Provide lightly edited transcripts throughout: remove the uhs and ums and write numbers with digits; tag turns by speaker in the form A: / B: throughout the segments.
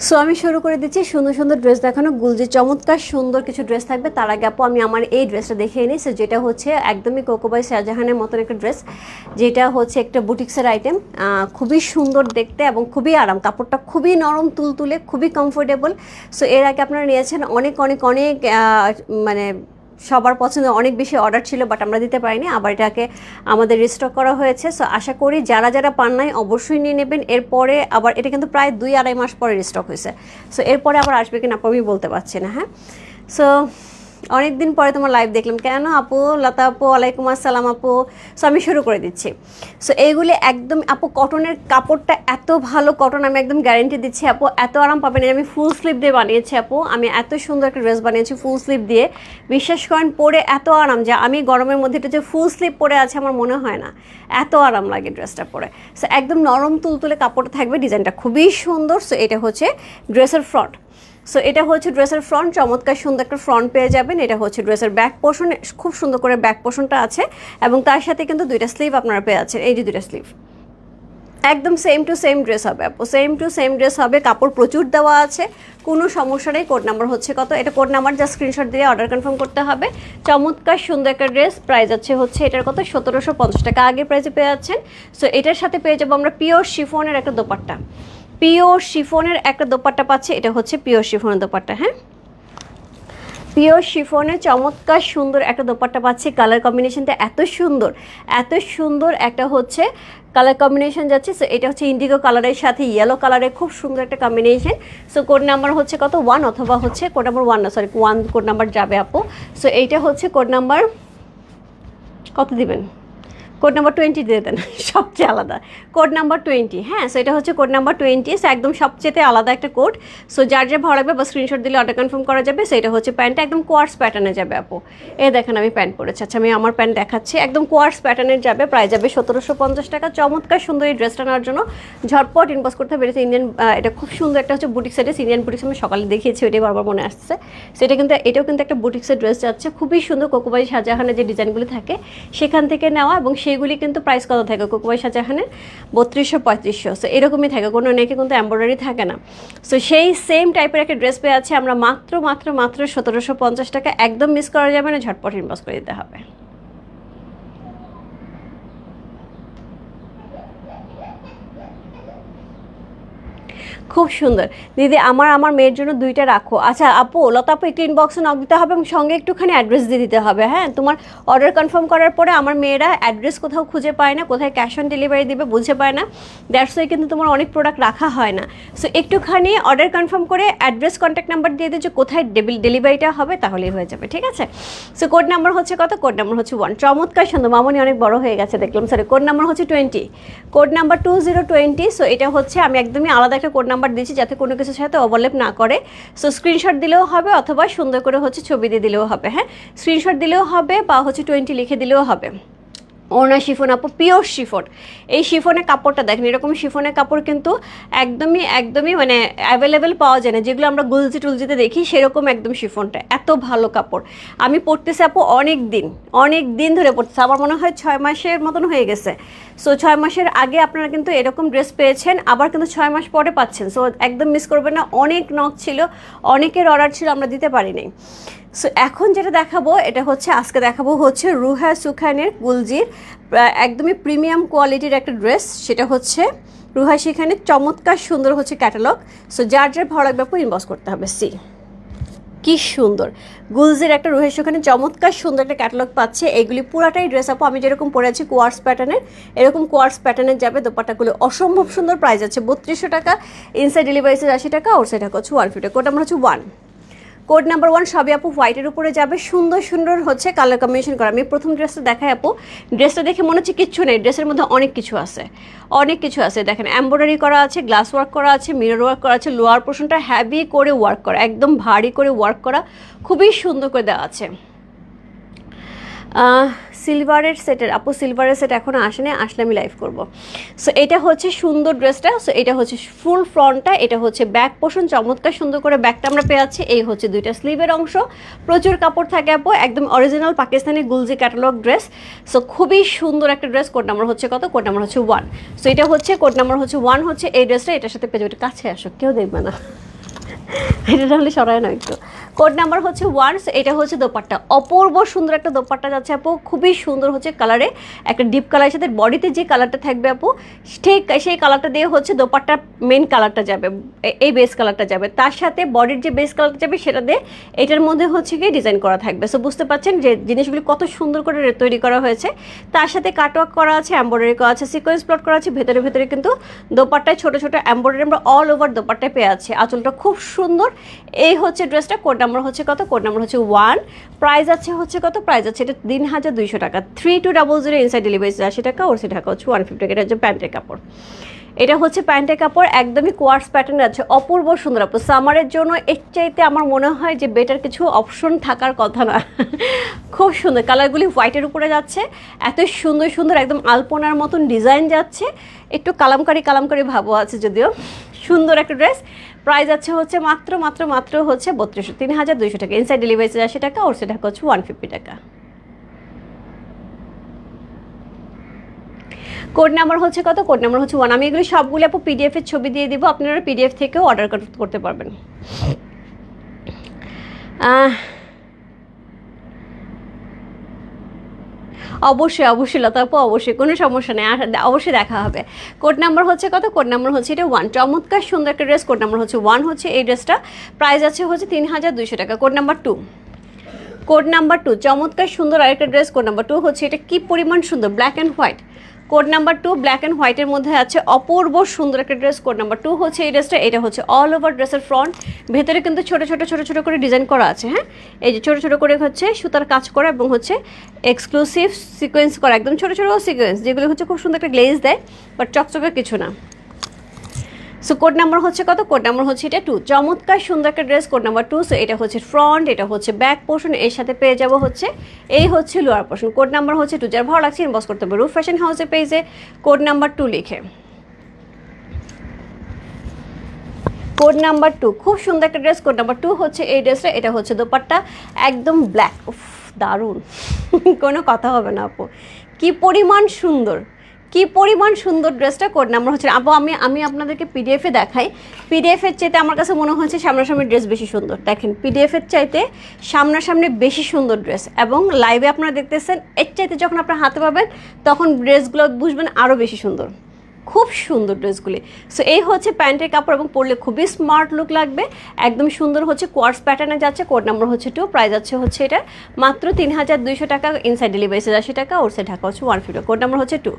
A: So আমি শুরু করে দিচ্ছি সুন্দর সুন্দর ড্রেস দেখানো। গুলজি চমৎকার সুন্দর কিছু ড্রেস থাকবে। তার আগে আপু আমি আমার এই ড্রেসটা দেখিয়ে নিই। সো যেটা হচ্ছে একদমই কোকোবাই শাহজাহানের মতন একটা ড্রেস, যেটা হচ্ছে একটা বুটিক্সের আইটেম। খুবই সুন্দর দেখতে এবং খুবই আরাম, কাপড়টা খুবই নরম তুলতুলে, খুবই কমফোর্টেবল। সো এর আগে আপনারা নিয়েছেন অনেক অনেক অনেক মানে সবার পছন্দ, অনেক বেশি অর্ডার ছিল বাট আমরা দিতে পারিনি, আবার এটাকে আমাদের রিস্টক করা হয়েছে। সো আশা করি যারা যারা পান নাই অবশ্যই নিয়ে নেবেন। এরপরে আবার এটা কিন্তু প্রায় 2-2.5 মাস পরে রিস্টক হয়েছে। সো এরপরে আবার আসবে কিনা আপু আমি বলতে পারছি না। হ্যাঁ, সো অনেক দিন পরে তোমার লাইভ দেখলাম। কেন আপু? লতা আপু ওয়ালাইকুম আসসালাম আপু। সো আমি শুরু করে দিচ্ছি। সো এইগুলি একদম আপু কটনের কাপড়টা এত ভালো, কটন আমি একদম গ্যারেন্টি দিচ্ছি আপু, এত আরাম পাবেন। আমি ফুল স্লিভ দিয়ে বানিয়েছি আপু, আমি এত সুন্দর একটা ড্রেস বানিয়েছি ফুল স্লিভ দিয়ে। বিশ্বাস করেন পরে এত আরাম যে আমি গরমের মধ্যে এটা যে ফুল স্লিভ পরে আছে আমার মনে হয় না, এত আরাম লাগে ড্রেসটা পরে। সো একদম নরম তুলতুলে কাপড়টা থাকবে, ডিজাইনটা খুবই সুন্দর। সো এটা হচ্ছে ড্রেসের ফ্রন্ট। সো এটা হচ্ছে ড্রেসের ফ্রন্ট, চমৎকার সুন্দর একটা ফ্রন্ট পেয়ে যাবেন। এটা হচ্ছে ড্রেসের ব্যাক পোর্শন, খুব সুন্দর করে ব্যাক পোর্শনটা আছে এবং তার সাথে কিন্তু দুইটা স্লিভ আপনারা পেয়ে যাচ্ছেন। এই যে দুইটা স্লিভ একদম সেম টু সেম ড্রেস হবে আপু, সেম টু সেম ড্রেস হবে। কাপড় প্রচুর দেওয়া আছে, কোনো সমস্যা নেই। কোড নাম্বার হচ্ছে কত? এটা কোড নাম্বার, জাস্ট স্ক্রিনশট দিয়ে অর্ডার কনফার্ম করতে হবে। চমৎকার সুন্দর একটা ড্রেস, প্রাইস হচ্ছে এটার কত? 1750 টাকা আগের প্রাইসে পেয়ে যাচ্ছেন। সো এটার সাথে পেয়ে যাবো আমরা পিওর শিফনের একটা দোপাট্টা, পিওর শিফনের একটা দোপাট্টা পাচ্ছে। এটা হচ্ছে পিওর শিফনের দোপাট্টা। হ্যাঁ, পিওর শিফনের চমৎকার সুন্দর একটা দোপাট্টা পাচ্ছি। কালার কম্বিনেশনটা এত সুন্দর, এত সুন্দর একটা হচ্ছে কালার কম্বিনেশন যাচ্ছে। সো এটা হচ্ছে ইন্ডিগো কালারের সাথে ইয়েলো কালারের খুব সুন্দর একটা কম্বিনেশন। সো কোড নাম্বার হচ্ছে কত? 1 অথবা হচ্ছে কোড নাম্বার 1 না, সরি 1 কোড নাম্বার যাবে আপু। সো এইটা হচ্ছে কোড নাম্বার কত দিবেন? কোড নাম্বার 20 দিয়ে দেন, সবচেয়ে আলাদা কোড নাম্বার 20। হ্যাঁ, সো এটা হচ্ছে কোড নাম্বার 20। সো একদম সবচেয়ে আলাদা একটা কোড। সো যার যা ভালো লাগবে বা স্ক্রিনশট দিলে অর্ডার কনফার্ম করা যাবে। সো এটা হচ্ছে প্যান্টটা একদম কোয়ার্স প্যাটার্নে যাবে আপু। এই দেখেন আমি প্যান্ট পরেছি। আচ্ছা আমি আমার প্যান্ট দেখাচ্ছি, একদম কোয়ার্স প্যাটার্নের যাবে, প্রায় যাবে 1750 টাকা। চমৎকার সুন্দর এই ড্রেসটা নেওয়ার জন্য ঝটপট ইনবক্স করতে হবে। এটা ইন্ডিয়ান, এটা খুব সুন্দর একটা হচ্ছে বুটিক সেটের, ইন্ডিয়ান বুটিক্স আমি সকালে দেখিয়েছি, ওইটাই বারবার মনে আসছে। সেটা কিন্তু এটাও কিন্তু একটা বুটিক্সের ড্রেস যাচ্ছে, খুবই সুন্দর। কোকোবাই শাহজাহানের যে ডিজাইনগুলি থাকে সেখান থেকে নেওয়া, এবং সেইগুলি কিন্তু প্রাইস কত থাকে কোকোবাই শাহজাহানের? 3200-3500। সো এরকমই থাকে, কোনো নেকে কিন্তু এমব্রয়ডারি থাকে না। সো সেই সেম টাইপের একটা ড্রেস পেয়ে আছে আমরা মাত্র 1750 টাকা। একদম মিস করা যাবে না, ঝটপট ইনবক্স করে দিতে হবে। খুব সুন্দর দিদি, আমার মেয়ের জন্য 2টা রাখো। আচ্ছা আপু, লতা আপু একটু ইনবক্সে নক দিতে হবে এবং সঙ্গে একটুখানি অ্যাড্রেস দিয়ে দিতে হবে। হ্যাঁ, তোমার অর্ডার কনফার্ম করার পরে আমার মেয়েরা অ্যাড্রেস কোথাও খুঁজে পায় না, কোথায় ক্যাশ অন ডেলিভারি দিবে বুঝে পায় না, দ্যাটস ওয়াই কিন্তু তোমার অনেক প্রোডাক্ট রাখা হয় না। সো একটুখানি অর্ডার কনফার্ম করে অ্যাড্রেস কন্ট্যাক্ট নাম্বার দিয়ে দিও যে কোথায় ডেলিভারিটা হবে, তাহলেই হয়ে যাবে, ঠিক আছে? সো কোড নাম্বার হচ্ছে কত? কোড নাম্বার হচ্ছে 1। চমৎকার সুন্দর, মামনি অনেক বড় হয়ে গেছে দেখলাম, সরি কোড নাম্বার হচ্ছে 20, কোড নাম্বার 2020। সো এটা হচ্ছে আমি একদমই আলাদা একটা কোড নাম্বার দিয়েছি যাতে কোনো কিছুর সাথে ওভারল্যাপ না করে। সো স্ক্রিনশট দিলেও হবে অথবা সুন্দর করে হচ্ছে ছবি দিয়ে দিলেও হবে। হ্যাঁ, স্ক্রিনশট দিলেও হবে বা হচ্ছে 20 লিখে দিলেও হবে। ওনা শিফন আপু, পিওর শিফন। এই শিফনের কাপড়টা দেখেন, এরকম শিফনের কাপড় কিন্তু একদমই একদমই মানে অ্যাভেলেবেল পাওয়া যায় না, যেগুলো আমরা গুলজি টুলজিতে দেখি সেরকম একদম শিফনটা এত ভালো কাপড়। আমি পরতেছি আপু অনেক দিন ধরে পরতেছি, আমার মনে হয় 6 মাসের মতন হয়ে গেছে। সো 6 মাসের আগে আপনারা কিন্তু এরকম ড্রেস পেয়েছেন, আবার কিন্তু 6 মাস পরে পাচ্ছেন। সো একদম মিস করবেন না, অনেক নক ছিল, অনেকের অর্ডার ছিল, আমরা দিতে পারিনি। সো এখন যেটা দেখাবো এটা হচ্ছে, আজকে দেখাবো হচ্ছে রুহা সুখানের গুলজির একদমই প্রিমিয়াম কোয়ালিটির একটা ড্রেস। সেটা হচ্ছে রুহা সুখানের চমৎকার সুন্দর হচ্ছে ক্যাটালগ। সো যার যার ভালো লাগবে আপু ইনবক্স করতে হবে। সি কি সুন্দর গুলজির একটা রুহের সুখানে চমৎকার সুন্দর একটা ক্যাটালগ পাচ্ছে। এগুলি পুরাটাই ড্রেস আপু আমি যেরকম পরে আছি কোয়ার্স প্যাটার্নের, এরকম কোয়ার্স প্যাটার্নের যাবে। দোপাট্টাগুলো অসম্ভব সুন্দর, প্রাইস আছে 3200 টাকা, ইনসাইড ডেলিভারি 80 টাকা, ওর সাইড হচ্ছে 150। কোড নাম্বার হচ্ছে 1, কোড নাম্বার 1। সবই আপু হোয়াইটের উপরে যাবে, সুন্দর সুন্দর হচ্ছে কালার কম্বিনেশন করা। আমি প্রথম ড্রেসটা দেখাই আপু, ড্রেসটা দেখে মনে হচ্ছে কিচ্ছু নেই, ড্রেসের মধ্যে অনেক কিছু আছে, অনেক কিছু আছে। দেখেন এমব্রয়ডারি করা আছে, গ্লাস ওয়ার্ক করা আছে, মিরর ওয়ার্ক করা আছে, লোয়ার পোর্শনটা হ্যাভি করে ওয়ার্ক করা, একদম ভারী করে ওয়ার্ক করা, খুবই সুন্দর করে দেওয়া আছে। সিলভারের সেটের আপু, সিলভারের সেট এখনও আসেনি, আসলে আমি লাইভ করব। সো এটা হচ্ছে সুন্দর ড্রেসটা। সো এটা হচ্ছে ফুল ফ্রন্টটা, এটা হচ্ছে ব্যাক পোর্শন, চমৎকার সুন্দর করে ব্যাকটা আমরা পেয়ে যাচ্ছি। এই হচ্ছে 2টা স্লিভের অংশ, প্রচুর কাপড় থাকে আপু, একদম অরিজিনাল পাকিস্তানি গুলজি ক্যাটালগ ড্রেস। সো খুবই সুন্দর একটা ড্রেস। কোড নাম্বার হচ্ছে কত? কোড নাম্বার হচ্ছে 1। সো এটা হচ্ছে কোড নাম্বার হচ্ছে 1 হচ্ছে এই ড্রেসটা, এটার সাথে পেয়ে যাবে। কাছে আসো, কেউ দেখবে না। এটা তাহলে সরায় না একটু। কোড নাম্বার হচ্ছে 1। এটা হচ্ছে দোপাট্টা, অপূর্ব সুন্দর একটা দোপাট্টা যাচ্ছে আপু, খুবই সুন্দর হচ্ছে কালারে, একটা ডিপ কালারের সাথে বডিতে যে কালারটা থাকবে আপু ঠিক সেই কালারটা দিয়ে হচ্ছে দোপাট্টার মেন কালারটা যাবে, এই বেস কালারটা যাবে, তার সাথে বডির যে বেস কালারটা যাবে সেটা দিয়ে এটার মধ্যে হচ্ছে কি ডিজাইন করা থাকবে। সো বুঝতে পারছেন যে জিনিসগুলি কত সুন্দর করে তৈরি করা হয়েছে। তার সাথে কাটওয়ার্ক করা আছে, এমব্রয়ডারি করা আছে, সিকোয়েন্স প্লট করা আছে, ভেতরে ভেতরে কিন্তু দোপাট্টায় ছোট ছোট এমব্রয়ডারি আমরা অল ওভার দোপাট্টায় পেয়ে আছি। আঁচলটা খুব সুন্দর। এই হচ্ছে ড্রেসটা। কোড নাম্বার হচ্ছে কত? কোড নাম্বার হচ্ছে 1। প্রাইস আছে হচ্ছে কত? প্রাইস আছে এটা 3200 টাকা। 3200 ইনসাইড ডেলিভারি 80 টাকা, ওর ঢাকা হচ্ছে 150 টাকা। এটা হচ্ছে প্যান্টের কাপড়, এটা হচ্ছে প্যান্টের কাপড়, একদমই কোয়ার্স প্যাটার্ন আছে, অপূর্ব সুন্দর আপু। সামারের জন্য এর চাইতে আমার মনে হয় যে বেটার কিছু অপশন থাকার কথা না। খুব সুন্দর কালারগুলি, হোয়াইটের উপরে যাচ্ছে, এত সুন্দর সুন্দর একদম আলপনার মতন ডিজাইন যাচ্ছে, একটু কালামকারি কালামকারি ভাবও আছে যদিও। সুন্দর একটা ড্রেস। প্রাইস আছে হচ্ছে মাত্র মাত্র মাত্র হচ্ছে 3200 টাকা। ইনসাইড ডেলিভারি 80 টাকা, ওর ঢাকা হচ্ছে 150 টাকা। কোড নাম্বার হচ্ছে কত? কোড নাম্বার হচ্ছে 1। আমি এগুলো সবগুলো আপু পিডিএফ এর ছবি দিয়ে দিব, আপনারা পিডিএফ থেকেও অর্ডার করতে পারবেন। অবশ্যই অবশ্যই লতা আপু, অবশ্যই কোনো সমস্যা নেই, আর অবশ্যই দেখা হবে। কোড নাম্বার হচ্ছে কত? কোড নাম্বার হচ্ছে এটা 1। চমৎকার সুন্দর একটা ড্রেস। কোড নাম্বার হচ্ছে 1 হচ্ছে এই ড্রেসটা। প্রাইস আছে হচ্ছে 3200 টাকা। Code number 2। কোড নাম্বার 2 চমৎকার সুন্দর আরেকটা ড্রেস। কোড নাম্বার 2 হচ্ছে এটা, কি পরিমাণ সুন্দর, black and white. Code number 2 black and হোয়াইটের মধ্যে আছে, অপূর্ব সুন্দর একটা ড্রেস। কোড নাম্বার 2 হচ্ছে এই ড্রেসটা। এটা হচ্ছে অল ওভার ড্রেসের ফ্রন্ট, ভেতরে কিন্তু ছোট ছোট ছোট ছোট করে ডিজাইন করা আছে। হ্যাঁ, এই যে ছোট ছোট করে হচ্ছে সুতার কাজ করা এবং হচ্ছে এক্সক্লুসিভ সিকোয়েন্স করা, একদম ছোট ছোট সিকোয়েন্স যেগুলো হচ্ছে খুব সুন্দর একটা গ্লেজ দেয়, বাট চকচকে কিছু না। সো কোড নাম্বার হচ্ছে কত? কোড নাম্বার হচ্ছে এটা 2। চমৎকার সুন্দর একটা ড্রেস। Code number 2। সো এটা হচ্ছে ফ্রন্ট, এটা হচ্ছে ব্যাক পোর্শন, এর সাথে পেয়ে যাবো হচ্ছে এই হচ্ছে লোয়ার পোর্শন। কোড নাম্বার হচ্ছে 2। যার ভালো লাগছে ইনবক্স করতে হবে রূপ ফ্যাশন হাউসের পেজে কোড নাম্বার 2 লিখে। কোড নাম্বার 2 খুব সুন্দর একটা ড্রেস। কোড নাম্বার 2 হচ্ছে এই ড্রেসটা। এটা হচ্ছে দোপাট্টা, একদম ব্ল্যাক, দারুণ, কোনো কথা হবে না আপু, কি পরিমাণ সুন্দর, কি পরিমাণ সুন্দর ড্রেসটা। কোড নাম্বার হচ্ছে আপু, আমি আপনাদেরকে পিডিএফে দেখাই। পিডিএফের চাইতে আমার কাছে মনে হচ্ছে সামনাসামনি ড্রেস বেশি সুন্দর। দেখেন, পিডিএফের চাইতে সামনাসামনি বেশি সুন্দর ড্রেস, এবং লাইভে আপনারা দেখতেছেন, এর চাইতে যখন আপনার হাতে পাবেন তখন ড্রেসগুলো বুঝবেন আরও বেশি সুন্দর, খুব সুন্দর ড্রেসগুলি। সো এই হচ্ছে প্যান্টের কাপড়, এবং পরলে খুবই স্মার্ট লুক লাগবে, একদম সুন্দর হচ্ছে কোয়ার্স প্যাটার্নে যাচ্ছে। কোড নাম্বার হচ্ছে 2। প্রাইস আছে হচ্ছে এটা মাত্র 3200 টাকা। ইনসাইড ডেলিভারি 80 টাকা, ওর সাইড ঢাকা হচ্ছে 150। কোড নাম্বার হচ্ছে 2।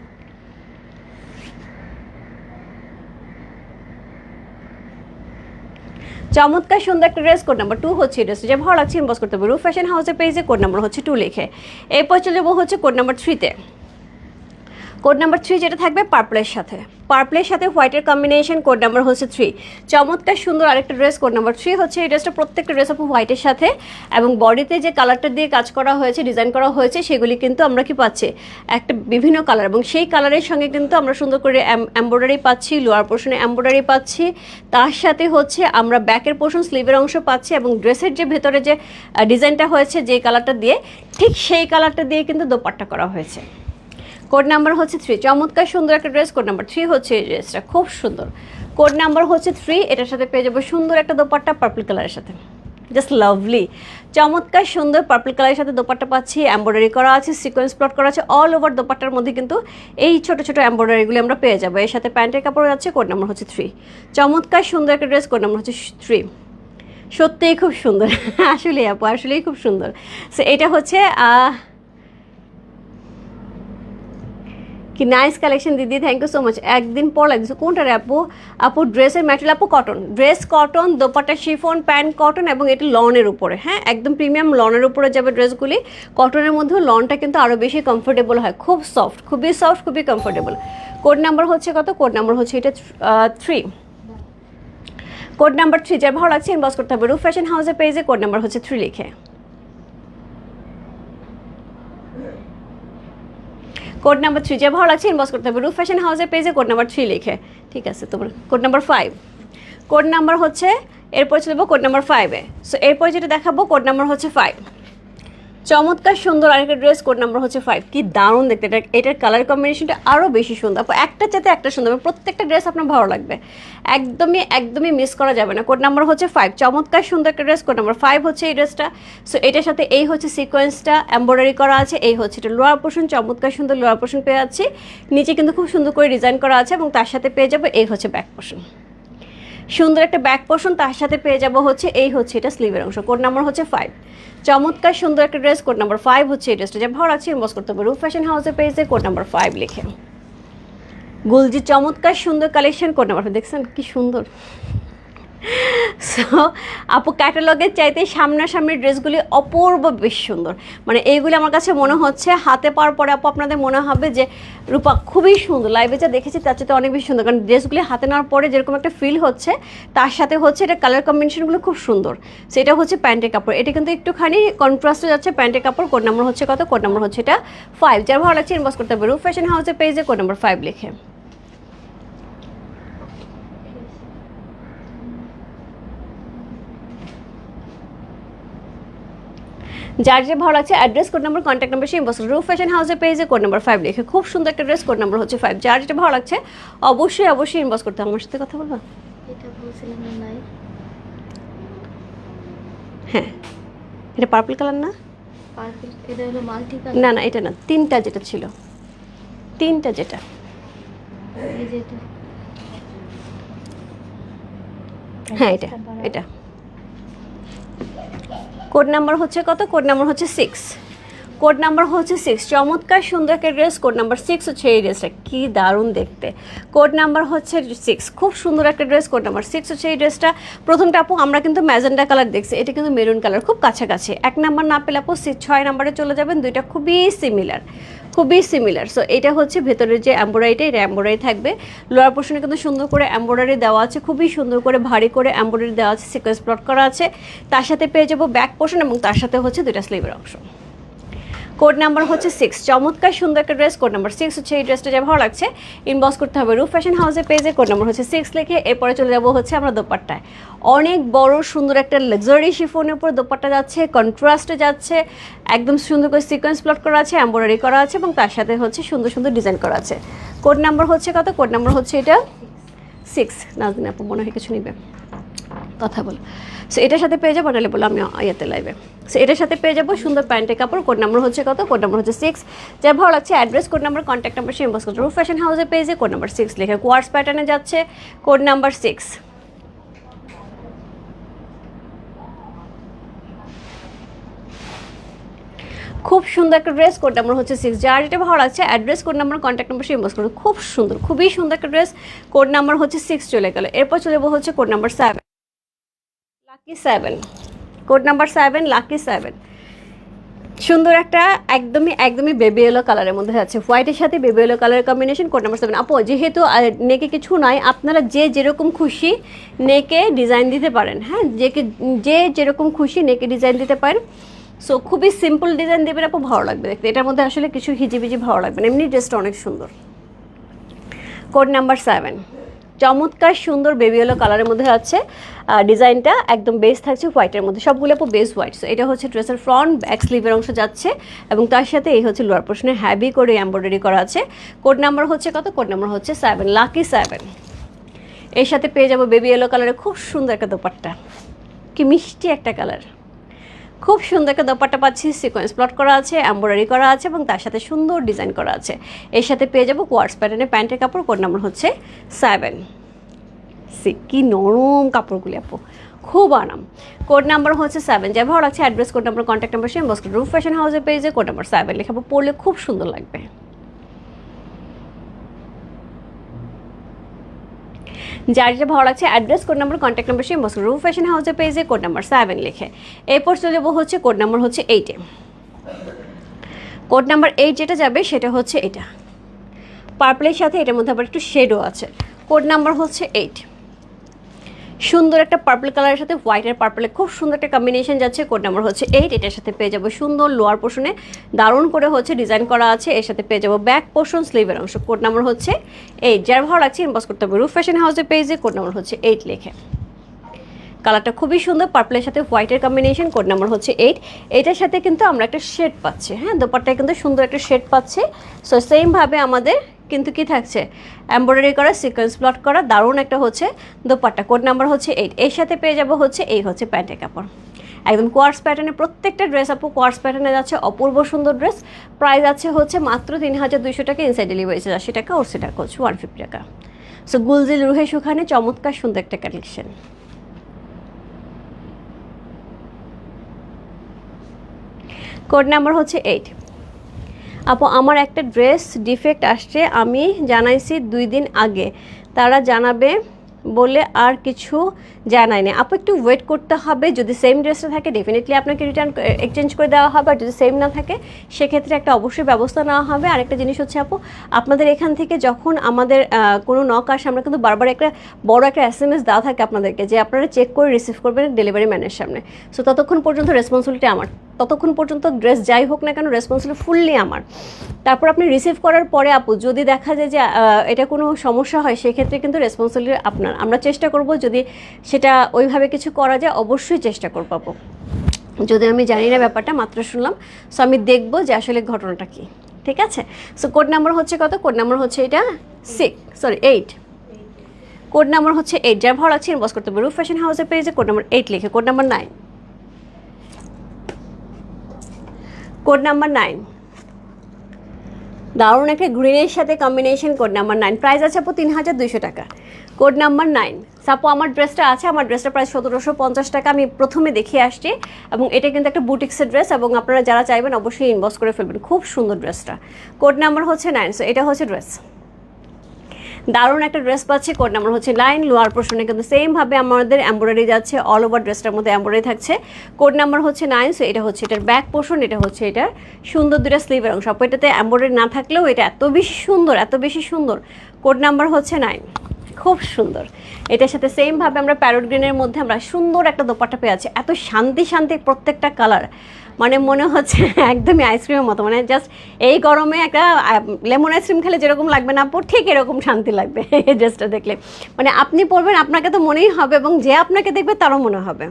A: চমৎকার সুন্দর একটা ড্রেস। কোড নাম্বার 2 হচ্ছে এই ড্রেস। যে ভালো লাগছে ইনবক্স করতে হবে রূপ ফ্যাশন হাউসের পেজে কোড নাম্বার হচ্ছে 2 লিখে। এরপর চলে যাবো হচ্ছে কোড নাম্বার 3-তে। কোড নাম্বার 3 যেটা থাকবে পার্পলের সাথে, পার্পলের সাথে হোয়াইটের কম্বিনেশন। কোড নাম্বার হচ্ছে 3। চমৎকার সুন্দর আরেকটা ড্রেস। কোড নাম্বার 3 হচ্ছে এই ড্রেসটা। প্রত্যেকটা ড্রেস আপু হোয়াইটের সাথে, এবং বডিতে যে কালারটা দিয়ে কাজ করা হয়েছে, ডিজাইন করা হয়েছে, সেগুলি কিন্তু আমরা কি পাচ্ছি, একটা বিভিন্ন কালার, এবং সেই কালারের সঙ্গে কিন্তু আমরা সুন্দর করে এমব্রয়ডারি পাচ্ছি, লোয়ার পোর্শনে এমব্রয়ডারি পাচ্ছি, তার সাথে হচ্ছে আমরা ব্যাকের পোর্শন স্লিভের অংশ পাচ্ছি, এবং ড্রেসের যে ভেতরে যে ডিজাইনটা হয়েছে যে কালারটা দিয়ে, ঠিক সেই কালারটা দিয়ে কিন্তু দোপাট্টা করা হয়েছে। কোড নাম্বার হচ্ছে 3। চমৎকার সুন্দর একটা ড্রেস। কোড নাম্বার 3 হচ্ছে এই ড্রেসটা, খুব সুন্দর। কোড নাম্বার হচ্ছে 3। এটার সাথে পেয়ে যাবো সুন্দর একটা দোপাট্টা পার্পল কালারের সাথে, জাস্ট লাভলি, চমৎকার সুন্দর পার্পল কালারের সাথে দোপাট্টা পাচ্ছি, এমব্রয়ডারি করা আছে, সিকোয়েন্স প্লট করা আছে, অল ওভার দোপাট্টার মধ্যে কিন্তু এই ছোট ছোট এমব্রয়ডারিগুলি আমরা পেয়ে যাবো। এর সাথে প্যান্টের কাপড় আছে। কোড নাম্বার হচ্ছে 3। চমৎকার সুন্দর একটা ড্রেস। কোড নাম্বার হচ্ছে 3। সত্যিই খুব সুন্দর, আসলেই আপু, আসলেই খুব সুন্দর। সো এটা হচ্ছে কি নাইস কালেকশন দিদি, থ্যাংক ইউ সো মাচ। একদিন পর লাগছে কোনটা রে আপু? আপু ড্রেসের ম্যাটেরিয়াল আপু cotton, dress cotton, dupatta chiffon, pant cotton, এবং এটা লনের উপরে। হ্যাঁ, একদম প্রিমিয়াম লনের উপরে যাবে ড্রেসগুলি। কটনের মধ্যেও লনটা কিন্তু আরও বেশি কমফোর্টেবল হয়, খুব সফট, খুবই সফট, খুবই কমফোর্টেবল। কোড নাম্বার হচ্ছে কত? কোড নাম্বার হচ্ছে এটা 3। Code number 3। যার ভালো লাগছে ইনবক্স করতে হবে রূপ ফ্যাশন হাউসের পেজে কোড নাম্বার হচ্ছে 3 লিখে। Code number 3। যে ভালো লাগছে ইনবক্স করতে হবে রূপ ফ্যাশন হাউসের পেজে কোড নাম্বার 3 লিখে। ঠিক আছে, তোমার কোড নাম্বার 5। কোড নাম্বার হচ্ছে, এরপর চলবো কোড নাম্বার 5-এ। সো এরপর যেটা দেখাবো কোড নাম্বার হচ্ছে 5। চমৎকার সুন্দর আরেকটা ড্রেস, কোড নাম্বার হচ্ছে 5। কি দারুণ দেখতে, এটার কালার কম্বিনেশনটা আরও বেশি সুন্দর। একটা চাইতে একটা সুন্দর, প্রত্যেকটা ড্রেস আপনার ভালো লাগবে, একদমই মিস করা যাবে না। কোড নাম্বার হচ্ছে 5, চমৎকার সুন্দর একটা ড্রেস, কোড নাম্বার 5 হচ্ছে এই ড্রেসটা। সো এটার সাথে এই হচ্ছে সিকোয়েন্সটা এমব্রয়ডারি করা আছে, এই হচ্ছে এটা লোয়ার পোর্শন, চমৎকার সুন্দর লোয়ার পোর্শন পেয়ে যাচ্ছি, নিচে কিন্তু খুব সুন্দর করে ডিজাইন করা আছে, এবং তার সাথে পেয়ে যাবো এই হচ্ছে ব্যাক পোর্শন, সুন্দর একটা ব্যাক পোর্শন, তার সাথে পেয়ে যাবো হচ্ছে এই হচ্ছে এটা স্লিভের অংশ। কোড নাম্বার হচ্ছে 5, চমৎকার সুন্দর একটা ড্রেস, কোড নাম্বার 5 হচ্ছে এই ড্রেসটা। যা ভালো লাগছে ইনবক্স করতে হবে রূপ ফ্যাশন হাউসের পেজে, কোড নাম্বার 5 লিখে। গুলজি চমৎকার সুন্দর কালেকশন, কোড নাম্বার 5 দেখছেন কি সুন্দর। সো আপু ক্যাটালগের চাইতে সামনাসামনি ড্রেসগুলি অপূর্ব বেশ সুন্দর, মানে এইগুলি আমার কাছে মনে হচ্ছে হাতে পাওয়ার পরে আপু আপনাদের মনে হবে যে রূপা খুবই সুন্দর, লাইভে যা দেখেছি তার চাইতে অনেক বেশি সুন্দর, কারণ ড্রেসগুলি হাতে নেওয়ার পরে যেরকম একটা ফিল হচ্ছে, তার সাথে হচ্ছে এটা কালার কম্বিনেশনগুলো খুব সুন্দর। সেটা হচ্ছে প্যান্টের কাপড়, এটা কিন্তু একটুখানি কন্ট্রাস্টে যাচ্ছে প্যান্টের কাপড়। কোড নাম্বার হচ্ছে কত? কোড নাম্বার হচ্ছে এটা 5। যার ভালো লাগছে ইনবক্স করতে হবে রূপ ফ্যাশন হাউসের পেজে, কোড নাম্বার 5 লিখে। যার যে ভালো লাগছে address, code number, contact number, সেই ইনবক্স রূপ ফ্যাশন হাউসের পেজে, কোড নাম্বার 5 লিখে। খুব সুন্দর একটা ড্রেস, কোড নাম্বার হচ্ছে 5। যার যেটা ভালো লাগছে অবশ্যই ইনবক্স করতে হবে। আমার সাথে কথা বলবা?
B: এটা বলছিলাম না নাই,
A: হ্যাঁ এটা পার্পল কালার না?
B: পার্পল, এটা হলো মাল্টি
A: না
B: কালার।
A: না এটা না, তিনটা যেটা ছিল, তিনটা যেটা,
B: এই যে এটা,
A: হ্যাঁ এটা এটা। কোড নাম্বার হচ্ছে কত? কোড নাম্বার হচ্ছে 6। কোড নাম্বার হচ্ছে 6, চমৎকার সুন্দর একটা ড্রেস, কোড নাম্বার 6 হচ্ছে এই ড্রেসটা, কি দারুণ দেখতে। কোড নাম্বার হচ্ছে 6, খুব সুন্দর একটা ড্রেস, কোড নাম্বার 6 হচ্ছে এই ড্রেসটা। প্রথমটা আপু আমরা কিন্তু ম্যাজেন্ডা কালার দেখছি, এটা কিন্তু মেরুন কালার, খুব কাছাকাছি। 1 নাম্বার না পেলে আপু 6 নাম্বারে চলে যাবেন, দুইটা খুবই সিমিলার। সো এটা হচ্ছে ভেতরের যে এমব্রয়ডারিটা, এটা এমব্রয়ডারি থাকবে। লোয়ার পোর্শনে কিন্তু সুন্দর করে এমব্রয়ডারি দেওয়া আছে, খুবই সুন্দর করে ভারী করে এমব্রয়ডারি দেওয়া আছে, সিকোয়েন্স প্লট করা আছে। তার সাথে পেয়ে যাবো ব্যাক পোর্শন, এবং তার সাথে হচ্ছে দুইটা স্লিভের অংশ। কোড নাম্বার হচ্ছে 6, চমৎকার সুন্দর একটা ড্রেস, কোড নাম্বার 6 হচ্ছে এই ড্রেসটা। যা ভালো লাগছে ইনবক্স করতে হবে রূপ ফ্যাশন হাউসের পেজে, কোড নাম্বার হচ্ছে 6 লিখে। এরপরে চলে যাবো হচ্ছে আমরা দোপাট্টায়। অনেক বড় সুন্দর একটা লাক্সারি শিফনের উপর দোপাট্টা যাচ্ছে, কন্ট্রাস্টে যাচ্ছে, একদম সুন্দর করে সিকোয়েন্স প্লট করা আছে, এমব্রয়ডারি করা আছে, এবং তার সাথে হচ্ছে সুন্দর সুন্দর ডিজাইন করা আছে। কোড নাম্বার হচ্ছে কত? কোড নাম্বার হচ্ছে এটা 6। নাজদিন আপু মনে হয় কিছু নিবে, কথা বলো। সো এটার সাথে পেয়ে যাবো, নাহলে বলো আমি ইয়েতে লাইভে। সো এটার সাথে পেয়ে যাবো সুন্দর প্যান্টের কাপড়, কোড নাম্বার হচ্ছে কত? কোড নাম্বার হচ্ছে 6। যার ভালো লাগছে address, code number, contact number, সেই ইনবক্স করতে রূপ ফ্যাশন হাউসের পেজে, কোড নাম্বার 6 লিখে। কোয়ার্স প্যাটার্নে যাচ্ছে, কোড নাম্বার 6। খুব সুন্দর একটা ড্রেস, কোড নাম্বার হচ্ছে 6। যার যেটা ভালো লাগছে address, code number, contact number, সেই ইনবক্স করতে। খুব সুন্দর, খুবই সুন্দর একটা ড্রেস, কোড নাম্বার হচ্ছে 6 চলে গেল। এরপর চলে যাবো হচ্ছে code number 7, lucky 7। Code number 7, lucky 7। সুন্দর একটা একদমই বেবি ইয়েলো কালারের মধ্যে আছে, হোয়াইটের সাথে বেবি ইয়েলো কালারের কম্বিনেশন, কোড নাম্বার 7। আপু যেহেতু নেকে কিছু নাই, আপনারা যে যেরকম খুশি নেকে ডিজাইন দিতে পারেন, হ্যাঁ যে যেরকম খুশি নেকে ডিজাইন দিতে পারেন। সো খুবই সিম্পল ডিজাইন দেবেন আপু, ভালো লাগবে দেখতে। এটার মধ্যে আসলে কিছু হিজিবিজি ভালো লাগবে না, এমনি ড্রেসটা অনেক সুন্দর। কোড নাম্বার 7, চমৎকার সুন্দর বেবি ইয়েলো কালারের মধ্যে আছে। ডিজাইনটা একদম বেস থাকছে হোয়াইটের মধ্যে, সবগুলো আপু বেস হোয়াইট। সো এটা হচ্ছে ড্রেসের ফ্রন্ট, ব্যাক স্লিভের অংশ যাচ্ছে, এবং তার সাথে এই হচ্ছে লোয়ার পোর্শনে হ্যাভি করে এমব্রয়ডারি করা আছে। কোড নাম্বার হচ্ছে কত? কোড নাম্বার হচ্ছে 7, লাকি 7। এর সাথে পেয়ে যাবো বেবি ইয়েলো কালারের খুব সুন্দর একটা দোপাট্টা, কি মিষ্টি একটা কালার, খুব সুন্দর একটা দোপাট্টা পাচ্ছি, সিকোয়েন্স প্লট করা আছে, এমব্রয়ডারি করা আছে, এবং তার সাথে সুন্দর ডিজাইন করা আছে। এর সাথে পেয়ে যাবো কোয়ার্টস প্যাটার্নের প্যান্টের কাপড়, কোড নাম্বার হচ্ছে 7। কি নরম কাপড়গুলি আপু, খুব আরাম। কোড নাম্বার হচ্ছে 7। যা ভালো লাগছে address, code number, contact number, সেই বস্ক রূপ ফ্যাশন হাউসের পেজে, কোড নাম্বার 7 লেখাবো, পড়লে খুব সুন্দর লাগবে। যার যেটা ভালো লাগছে address, code number, contact number, সেই বস্ক রূপ ফ্যাশন হাউসের পেজে, কোড নাম্বার 7 লিখে। এরপর চলে যাবো হচ্ছে কোড নাম্বার হচ্ছে 8-এ। কোড নাম্বার 8 যেটা যাবে সেটা হচ্ছে এটা, পার্পলের সাথে এটার মধ্যে আবার একটু শেডও আছে। কোড নাম্বার হচ্ছে 8, সুন্দর একটা পার্পল কালারের সাথে হোয়াইটের পার্পলে খুব সুন্দর একটা কম্বিনেশন যাচ্ছে। কোড নাম্বার হচ্ছে 8। এটার সাথে পেয়ে যাবো সুন্দর লোয়ার পোর্শনে দারুণ করে হচ্ছে ডিজাইন করা আছে, এর সাথে পেয়ে যাবো ব্যাক পোর্শন, স্লিভের অংশ। কোড নাম্বার হচ্ছে 8। যার ভালো লাগছে ইনবক্স করতে হবে রূপ ফ্যাশন হাউসের পেজে, কোড নাম্বার হচ্ছে 8 লিখে। কালারটা খুবই সুন্দর, পার্পলের সাথে হোয়াইটের কম্বিনেশন। কোড নাম্বার হচ্ছে 8। এটার সাথে কিন্তু আমরা একটা শেড পাচ্ছি, হ্যাঁ দোপাট্টায় কিন্তু সুন্দর একটা শেড পাচ্ছি। সো সেমভাবে আমাদের কিন্তু কি থাকছে, এমব্রয়ডারি করা, সিকোয়েন্স প্লট করা, দারুণ একটা হচ্ছে দোপাট্টা। কোড নাম্বার হচ্ছে 8। এর সাথে পেয়ে যাবো হচ্ছে এই হচ্ছে প্যান্টের কাপড়, একদম কোয়ার্স প্যাটার্নে প্রত্যেকটা ড্রেস আপু কোয়ার্স প্যাটার্নে যাচ্ছে, অপূর্ব সুন্দর ড্রেস। প্রাইস আছে হচ্ছে মাত্র 3200 টাকা, ইনসাইড ডেলিভারি 80 টাকা, ওর টাকা হচ্ছে 150 টাকা। সো গুলজিল রুহে সুখানে চমৎকার সুন্দর একটা কালেকশন। কোড নাম্বার হচ্ছে 8। আপু আমার একটা ড্রেস ডিফেক্ট আসছে, আমি জানাইছি 2 দিন আগে, তারা জানাবে বলে আর কিছু জানায় না। আপু একটু ওয়েট করতে হবে, যদি সেম ড্রেসটা থাকে ডেফিনেটলি আপনাকে রিটার্ন এক্সচেঞ্জ করে দেওয়া হবে, আর যদি সেম না থাকে সেক্ষেত্রে একটা অবশ্যই ব্যবস্থা নেওয়া হবে। আরেকটা জিনিস হচ্ছে আপু, আপনাদের এখান থেকে যখন আমাদের কোনো নক আসে, আমরা কিন্তু বারবার একটা বড় একটা SMS দেওয়া থাকে আপনাদেরকে যে আপনারা চেক করে রিসিভ করবেন ডেলিভারি ম্যানের সামনে। সো ততক্ষণ পর্যন্ত রেসপন্সিবিলিটি আমার, ততক্ষণ পর্যন্ত ড্রেস যাই হোক না কেন রেসপন্সিবিলিটি ফুললি আমার। তারপর আপনি রিসিভ করার পরে আপু যদি দেখা যায় যে এটা কোনো সমস্যা হয়, সেক্ষেত্রে কিন্তু রেসপন্সিবিলিটি আপনার। আমরা চেষ্টা করব যদি সেটা ওইভাবে কিছু করা যায়, অবশ্যই চেষ্টা করবো আপু। যদি আমি জানি না ব্যাপারটা, মাত্র শুনলাম, সো আমি দেখবো যে আসলে ঘটনাটা কী, ঠিক আছে। সো কোড নাম্বার হচ্ছে কত, কোড নাম্বার হচ্ছে এটা 8। কোড নাম্বার হচ্ছে 8। যার ভালো লাগছে ইনবক্স করতে হবে রূপ ফ্যাশন হাউসের পেজে, কোড নাম্বার 8 লিখে। কোড নাম্বার 9, কোড নাম্বার 9, দারুণ একটা গ্রিনের সাথে কম্বিনেশন। কোড নাম্বার 9, প্রাইস আছে আপু 3200 টাকা। Code number 9। সাপো আমার ড্রেসটা আছে, আমার ড্রেসটা প্রায় 1750 টাকা, আমি প্রথমে দেখিয়ে আসছি। এবং এটা কিন্তু একটা বুটিক্সের ড্রেস, এবং আপনারা যারা চাইবেন অবশ্যই ইনবক্স করে ফেলবেন, খুব সুন্দর ড্রেসটা। কোড নাম্বার হচ্ছে 9। সো এটা হচ্ছে ড্রেস, দারুণ একটা ড্রেস পাচ্ছি। কোড নাম্বার হচ্ছে 9। লোয়ার পোর্শনে কিন্তু সেমভাবে আমাদের এমব্রয়ডারি যাচ্ছে, অল ওভার ড্রেসটার মধ্যে এমব্রয়ডারি থাকছে। কোড নাম্বার হচ্ছে 9। সো এটা হচ্ছে এটার ব্যাক পোর্শন, এটা হচ্ছে এটার সুন্দর দুটা স্লিভের অংশ। এটাতে এমব্রয়ডারি না থাকলেও এটা এত বেশি সুন্দর, এত বেশি সুন্দর। কোড নাম্বার হচ্ছে 9, খুব সুন্দর। এটার সাথে সেমভাবে আমরা প্যারট গ্রিনের মধ্যে আমরা সুন্দর একটা দোপাট্টা পেয়ে আছি, এত শান্তি শান্তি প্রত্যেকটা কালার, মানে মনে হচ্ছে একদমই আইসক্রিমের মতো। মানে জাস্ট এই গরমে একটা লেমন আইসক্রিম খেলে যেরকম লাগবে না আপু, ঠিক এরকম শান্তি লাগবে এই ড্রেসটা দেখলে। মানে আপনি পরবেন, আপনাকে তো মনেই হবে, এবং যে আপনাকে দেখবে তারও মনে হবে।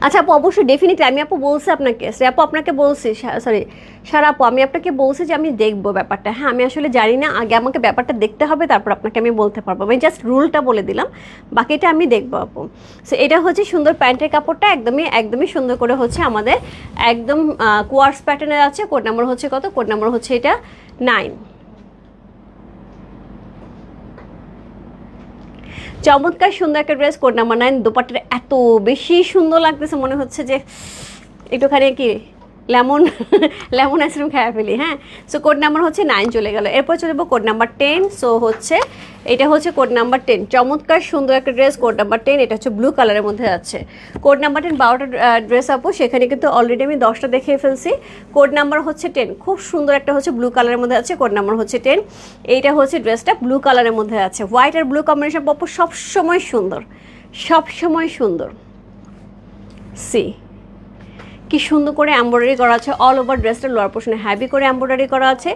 A: আচ্ছা আপু, অবশ্যই ডেফিনেটলি আমি আপু বলছি আপনাকে, আপু আপনাকে বলছি, সরি সারা আপু, আমি আপনাকে বলছি যে আমি দেখবো ব্যাপারটা। হ্যাঁ আমি আসলে জানি না, আগে আমাকে ব্যাপারটা দেখতে হবে, তারপর আপনাকে আমি বলতে পারবো। আমি জাস্ট রুলটা বলে দিলাম, বাকিটা আমি দেখবো আপু। সো এটা হচ্ছে সুন্দর প্যান্টের কাপড়টা, একদমই একদমই সুন্দর করে হচ্ছে আমাদের একদম কোয়ার্স প্যাটার্নের আছে। কোড নাম্বার হচ্ছে কত, কোড নাম্বার হচ্ছে এটা 9। চমৎকার সুন্দর একটা ড্রেস, কোড নাম্বার 9। দোপাট্টাটা এত বেশি সুন্দর লাগতেছে, মনে হচ্ছে যে একটুখানি কি লেমন আইসক্রিম খেয়ে ফেলি। হ্যাঁ, সো কোড নাম্বার হচ্ছে 9 চলে গেল। এরপর চলে যাবো কোড নাম্বার 10। সো হচ্ছে এটা হচ্ছে কোড নাম্বার 10, চমৎকার সুন্দর একটা ড্রেস, কোড নাম্বার 10। এটা হচ্ছে ব্লু কালারের মধ্যে আছে। কোড নাম্বার 10 12টা ড্রেস আপু, সেখানে কিন্তু অলরেডি আমি 10টা দেখিয়ে ফেলছি। কোড নাম্বার হচ্ছে 10, খুব সুন্দর একটা হচ্ছে ব্লু কালারের মধ্যে আছে। কোড নাম্বার হচ্ছে 10। এইটা হচ্ছে ড্রেসটা ব্লু কালারের মধ্যে আছে, হোয়াইট আর ব্লু কম্বিনেশন আপু সবসময় সুন্দর, সবসময় সুন্দর। সি কি সুন্দর করে এমব্রয়ডারি করা আছে অল ওভার ড্রেসটার, লোয়ার পোর্শনে হ্যাভি করে এমব্রয়ডারি করা আছে,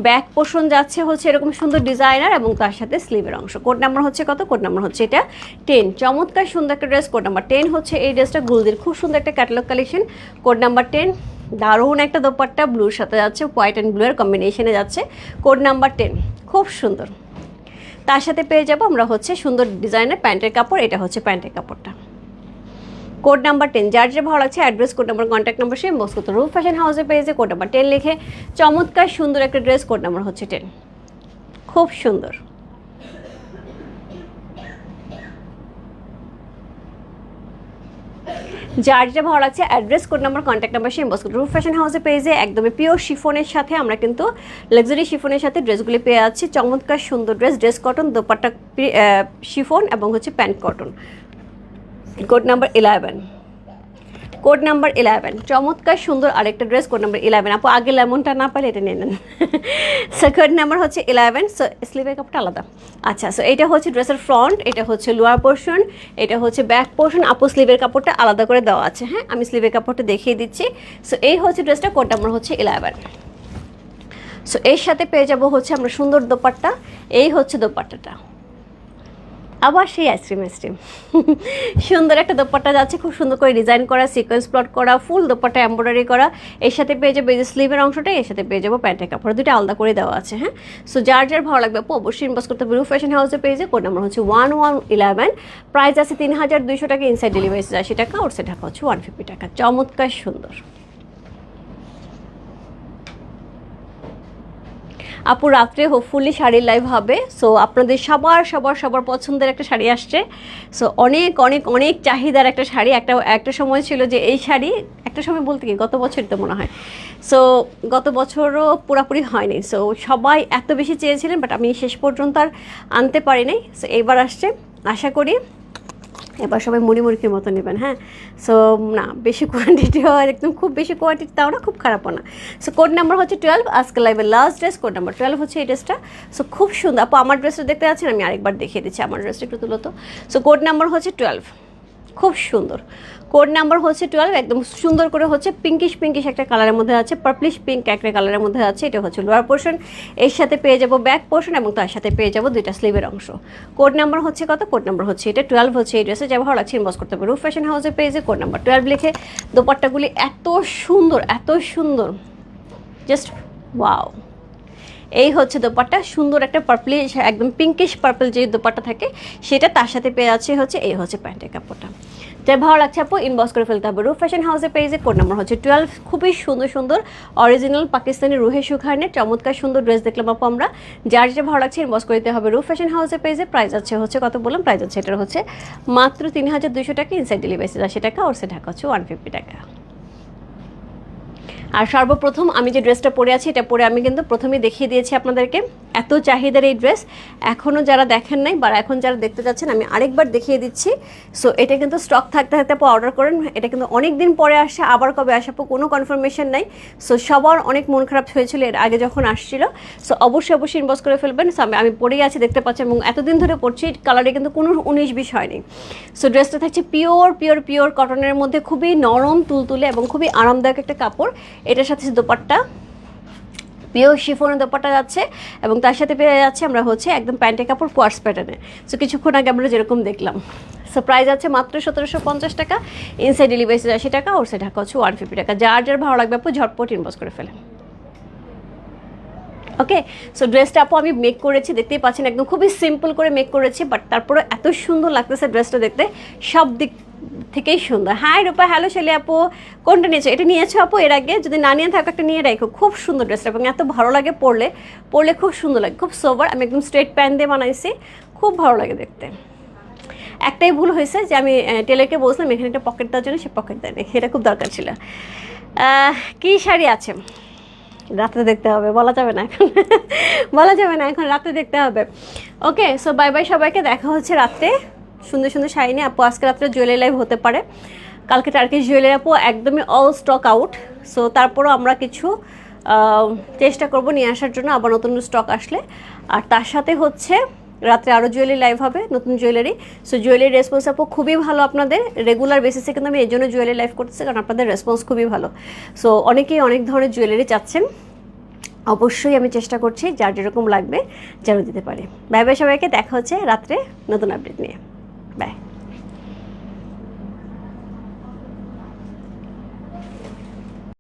A: ব্যাক পোর্শন যাচ্ছে হচ্ছে এরকম সুন্দর ডিজাইনার, এবং তার সাথে স্লিভের অংশ। কোড নাম্বার হচ্ছে কত, কোড নাম্বার হচ্ছে এটা 10। চমৎকার সুন্দর একটা ড্রেস, কোড নাম্বার 10 হচ্ছে এই ড্রেসটা। গুলদির খুব সুন্দর একটা ক্যাটালগ কালেকশন, কোড নাম্বার 10। দারুণ একটা দোপাট্টা ব্লুর সাথে যাচ্ছে, হোয়াইট অ্যান্ড ব্লু এর কম্বিনেশনে যাচ্ছে। কোড নাম্বার 10 খুব সুন্দর। তার সাথে পেয়ে যাবো আমরা হচ্ছে সুন্দর ডিজাইনের প্যান্টের কাপড়, এটা হচ্ছে প্যান্টের কাপড়টা। কোড নাম্বার 10, যার যে ভালো লাগছে address, code number, contact number সে বস করতে রূপ ফ্যাশন হাউসে পেয়েছে। কোড নাম্বার 10 লিখে চমৎকার সুন্দর একটা ড্রেস, কোড নাম্বার হচ্ছে 10, খুব সুন্দর। যার যেটা ভালো লাগছে address, code number, contact number সে বস করতে রূপ ফ্যাশন হাউসে পেয়েছে। একদমই পিওর শিফনের সাথে আমরা কিন্তু লাক্সারি শিফনের সাথে ড্রেসগুলি পেয়ে যাচ্ছি। চমৎকার সুন্দর dress, dress cotton, dupatta chiffon এবং হচ্ছে pant cotton. Code number 11, code number 11, চমৎকার সুন্দর আরেকটা ড্রেস, কোড নাম্বার 11। আপু আগে লেমনটা না পারে এটা নিয়ে নেন। সো কোড নাম্বার হচ্ছে 11। সো স্লিভের কাপড়টা আলাদা। আচ্ছা, সো এটা হচ্ছে ড্রেসের ফ্রন্ট, এটা হচ্ছে লোয়ার পোর্শন, এটা হচ্ছে ব্যাক পোর্শন। আপু স্লিভের কাপড়টা আলাদা করে দেওয়া আছে, হ্যাঁ আমি স্লিভের কাপড়টা দেখিয়ে দিচ্ছি। সো এই হচ্ছে ড্রেসটা, কোড নাম্বার হচ্ছে 11। সো এর সাথে পেয়ে যাবো হচ্ছে আমরা সুন্দর দোপাট্টা। এই হচ্ছে দোপাট্টাটা, আবার সেই আইসক্রিম সুন্দর একটা দোপাট্টা যাচ্ছে, খুব সুন্দর করে ডিজাইন করা, সিকোয়েন্স প্লট করা, ফুল দোপাট্টা এমব্রয়ডারি করা। এর সাথে পেয়ে যাবো এই যে স্লিভের অংশটা, এর সাথে পেয়ে যাবো প্যান্টের কাপড়, দুটো আলাদা করে দেওয়া আছে। হ্যাঁ, সো যার যার ভালো লাগবে আপু অবশ্যই ইনবক্স করতে হবে রূপ ফ্যাশন হাউসে পেজে। কোড নাম্বার হচ্ছে 1111, প্রাইস আছে 3200 টাকা, ইনসাইড ডেলিভারি 80 টাকা, আউটসাইড ঢাকা হচ্ছে 150 টাকা। চমৎকার সুন্দর। আপু রাত্রে হোপফুলি শাড়ির লাইভ হবে। সো আপনাদের সবার সবার সবার পছন্দের একটা শাড়ি আসছে। সো অনেক অনেক অনেক চাহিদার একটা শাড়ি। একটা সময় ছিল যে এই শাড়ি, একটা সময় বলতে কি গত বছর তো মনে হয়, সো গত বছরও পুরোপুরি হয়নি। সো সবাই এত বেশি চেয়েছিলেন, বাট আমি শেষ পর্যন্ত আর আনতে পারি নাই। সো এইবার আসছে, আশা করি এবার সবাই মুড়ির মতো নেবেন। হ্যাঁ, সো না বেশি কোয়ান্টিটি হয়, একদম খুব বেশি কোয়ান্টিটি তাও না, খুব খারাপও না। সো কোড নাম্বার হচ্ছে 12, আজকে লাইভের লাস্ট ড্রেস, কোড নাম্বার 12 হচ্ছে এই ড্রেসটা। সো খুব সুন্দর। আপু আমার ড্রেসটা দেখতে পাচ্ছেন, আমি আরেকবার দেখিয়ে দিচ্ছি আমার ড্রেসটা, একটু তুলো তো। সো কোড নাম্বার হচ্ছে 12, খুব সুন্দর। কোড নাম্বার হচ্ছে 12, একদম সুন্দর করে হচ্ছে পিঙ্কিশ একটা কালারের মধ্যে আছে, পার্পলিশ পিঙ্ক একটা কালারের মধ্যে আছে। এটা হচ্ছে লোয়ার পোর্শন, এর সাথে পেয়ে যাবো ব্যাক পোর্শন এবং তার সাথে পেয়ে যাবো দুইটা স্লিভের অংশ। কোড নাম্বার হচ্ছে কত? কোড নাম্বার হচ্ছে এটা 12 হচ্ছে এই ড্রেসে। যা ভালো লাগছে ইনবক্স করতে হবে রূপ ফ্যাশন হাউসের পেজে, কোড নাম্বার 12 লিখে। দোপাট্টাগুলি এত সুন্দর, এত সুন্দর, জাস্ট ওয়াও। এই হচ্ছে দোপাট্টা, সুন্দর একটা পার্পলিশ, একদম পিঙ্কিশ পার্পল যে দোপাট্টা থাকে সেটা, তার সাথে পেয়ে আছে হচ্ছে এই হচ্ছে প্যান্টের কাপড়টা। যাই ভালো লাগছে আপু ইনবক্স করে ফেলতে হবে রূপ ফ্যাশন হাউসের পেজে। কোড নাম্বার হচ্ছে 12। খুবই সুন্দর সুন্দর অরিজিনাল পাকিস্তানি রুহে সুখানের চমৎকার সুন্দর ড্রেস দেখলাম আপু আমরা। যার যেটা ভালো লাগছে ইনবক্স করতে হবে রূপ ফ্যাশন হাউসের পেজে। প্রাইস আছে হচ্ছে কত বললাম, প্রাইস আছে এটার হচ্ছে মাত্র 3200 টাকা, ইনসাইড ডেলিভারি 80 টাকা, আউটসাইড ঢাকা হচ্ছে 150 টাকা। আর সর্বপ্রথম আমি যে ড্রেসটা পরে আছি, এটা পরে আমি কিন্তু প্রথমেই দেখিয়ে দিয়েছি আপনাদেরকে। এত চাহিদার এই ড্রেস, এখনও যারা দেখেন নাই বা এখন যারা দেখতে যাচ্ছেন আমি আরেকবার দেখিয়ে দিচ্ছি। সো এটা কিন্তু স্টক থাকতে থাকতে আপু অর্ডার করেন, এটা কিন্তু অনেক দিন পরে আসছে, আবার কবে আসে আপু কোনো কনফার্মেশন নাই। সো সবার অনেক মন খারাপ হয়েছিল এর আগে যখন আসছিল। সো অবশ্যই অবশ্যই ইনবক্স করে ফেলবেন। সো আমি পরেই আছি, দেখতে পাচ্ছেন, এবং এতদিন ধরে পরছি, কালারে কিন্তু কোনো 19-20 হয়নি। সো ড্রেসটা থাকছে পিওর পিওর পিওর কটনের মধ্যে, খুবই নরম তুলতুলে এবং খুবই আরামদায়ক একটা কাপড়। এটার সাথে দোপাট্টা পিওর শিফনের দোপাট্টা যাচ্ছে, এবং তার সাথে পেয়ে যাচ্ছে আমরা হচ্ছে একদম প্যান্টের কাপড় কোয়ার্স প্যাটার্নে। সো কিছুক্ষণ আগে আমরা যেরকম দেখলাম। সো প্রাইস আছে মাত্র 1750 টাকা, ইনসাইড ডেলিভারি 80 টাকা, আউটসাইড ঢাকা হচ্ছে 150 টাকা। যার যার ভালো লাগবে আপু ঝটপট ইনবক্স করে ফেলেন। ওকে, সো ড্রেসটা আপু আমি মেক করেছি, দেখতেই পাচ্ছেন একদম খুবই সিম্পল করে মেক করেছি, বাট তারপরে এত সুন্দর লাগতেছে ড্রেসটা দেখতে, সব দিক থেকেই সুন্দর। হাই রূপা, হ্যালো শেলি আপু, কোনটা নিয়েছো? এটা নিয়েছো আপু এর আগে? যদি না নিয়ে থাকো একটা নিয়ে রাখো, খুব সুন্দর ড্রেসটা, এবং এত ভালো লাগে পরলে খুব সুন্দর লাগে, খুব সোবার। আমি একদম স্ট্রেট প্যান্ট দিয়ে বানাইছি, খুব ভালো লাগে দেখতে। একটাই ভুল হয়েছে যে আমি টেলারকে বলছিলাম এখানে একটা পকেট দেওয়ার জন্য, সে পকেট দেয়নি, এটা খুব দরকার ছিল। কী শাড়ি আছে রাত্রে দেখতে হবে, বলা যাবে না এখন, বলা যাবে না এখন, রাত্রে দেখতে হবে। ওকে, সো বাই বাই সবাইকে, দেখা হচ্ছে রাত্রে সুন্দর সুন্দর শাড়ি নিয়ে। আপু আজকে রাত্রে জুয়েলারি লাইভ হতে পারে, কালকে টার্কিশ জুয়েলারি আপু একদমই অল স্টক আউট। সো তারপরও আমরা কিছু চেষ্টা করব নিয়ে আসার জন্য, আবার নতুন স্টক আসলে। আর তার সাথে হচ্ছে রাত্রে আরও জুয়েলারি লাইভ হবে, নতুন জুয়েলারি। সো জুয়েলারি রেসপন্স আপু খুবই ভালো আপনাদের, রেগুলার বেসিসে কিন্তু আমি এই জন্য জুয়েলারি লাইভ করতেছি, কারণ আপনাদের রেসপন্স খুবই ভালো। সো অনেকেই অনেক ধরনের জুয়েলারি চাচ্ছেন, অবশ্যই আমি চেষ্টা করছি যার যেরকম লাগবে যেন দিতে পারি। বাই বাই সবাইকে, দেখা হচ্ছে রাত্রে নতুন আপডেট নিয়ে। বাই।